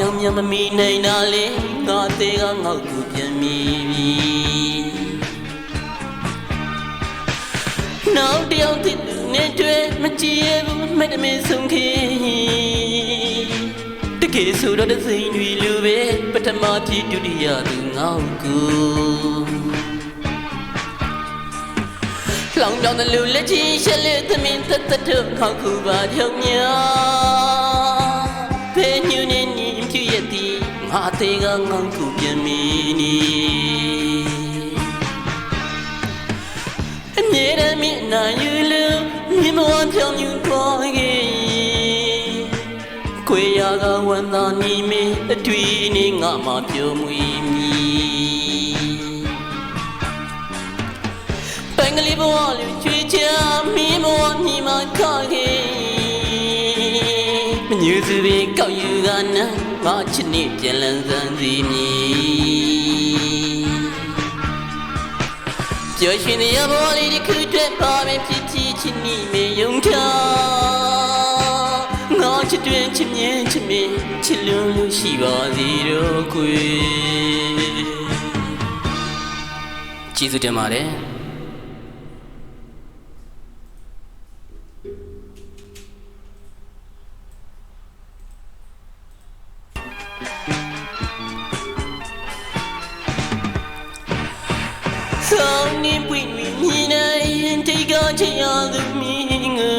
ကြောင့်မြန်မမီနိုင်တာလေငါသေးကငေါ့ကိုပြန်မိပြီနောက်တယောက်တစ်လူနဲ့တွေ့မကြည့်ရဘူးမဲ့တမင်ဆုံးခင်တကယ်ဆိုတော့တစိမ့်တွေလူပဲပထမဖြစ်ဒုတိယသူငေါ့ကိုလောင်ပြောင်းတဲ့လူလက်ချင်းရှက်လက်သမင်တတ်တော့ငေါ့ကိုပါကြောင့်များဖဲညူနေညီပြည့်ရသည်ငါသေးကငေါ့ကိုပြန်မီနီအမြဲတမ်းမျက်နှာယူလို့မြင်မဝပြောင်းယူသွားခဲ့ခွေရကဝန်သာနီမေအထွေနေငါမှပြုံးမွေမီပင်ကလေးဘဝလူချွေချာမီမဝမြင်မှခခဲ့မညူစုပေကောက်ယူကနငါချစ်နေပြန်လန်းစမ်းစီမည်ပျော်ရွှင်တဲ့ဘဝလေးတစ်ခုတည်းပါပဲဖြစ်ချစ်နေမေယုံထားငါချစ်တွင်ချစ်မြင်ချစ်မင်းချစ်လွန်လို့ရှိပါစေတော့ကွယ်ကျေးဇူးတင်ပါတယ်ဆောင်းနေပွင့်မြင်နေတိတ်ကချင်ရသူမင်းငါ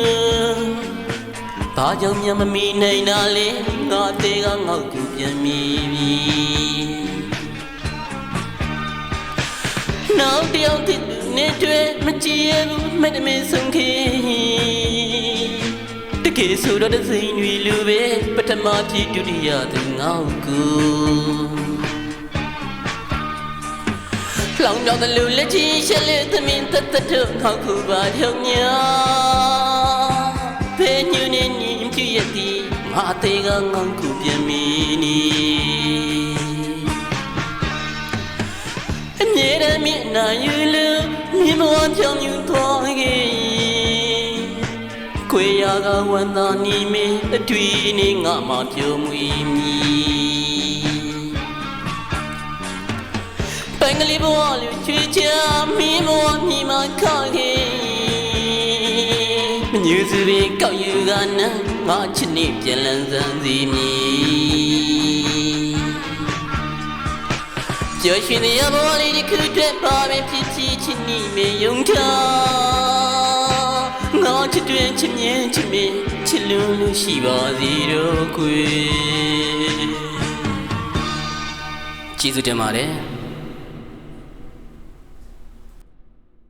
ဘာကြောင့်မြန်မမီနိုင်တာလဲငါသေးကငေါ့ကိုပြန်မိပြီနောက်တယောက်တစ်လူနဲ့တွေ့မကြည့်ရဘူးမဲ့တမင်ဆုံးခင်တကယ်ဆိုတော့တစိမ့်တွေလူပဲပထမဖြစ်ဒုတိယသူငေါ့ကိုလောင်ပြောင်းတဲ့လူလက်ချင်းရှက်လက်သမင်တတ်တော့ငေါ့ကိုပါကြောင့်များဖဲညူနေညီပြည့်ရသည်ငါသေးကငေါ့ကိုပြန်မီနီအမြဲတမ်းမျက်နှာယူလို့မြင်မဝပြောင်းယူသွားခဲ့ခွေရကဝန်သာနီမေအထွေနေငါမှပြုံးမွေမီပင်ကလေးဘဝလူချွေချာမီမဝမြင်မှခခဲ့မညူစုပေကောက်ယူကနငါချစ်နေပြန်လန်းစမ်းစီမည်ပျော်ရွှင်တဲ့ဘဝလေးတစ်ခုတည်းပါပဲဖြစ်ချစ်နေမေယုံထားငါချစ်တွင်ချစ်မြင်ချစ်မင်းချစ်လွန်လို့ရှိပါစေတော့ကွယ်ကျေးဇူးတင်ပါတယ်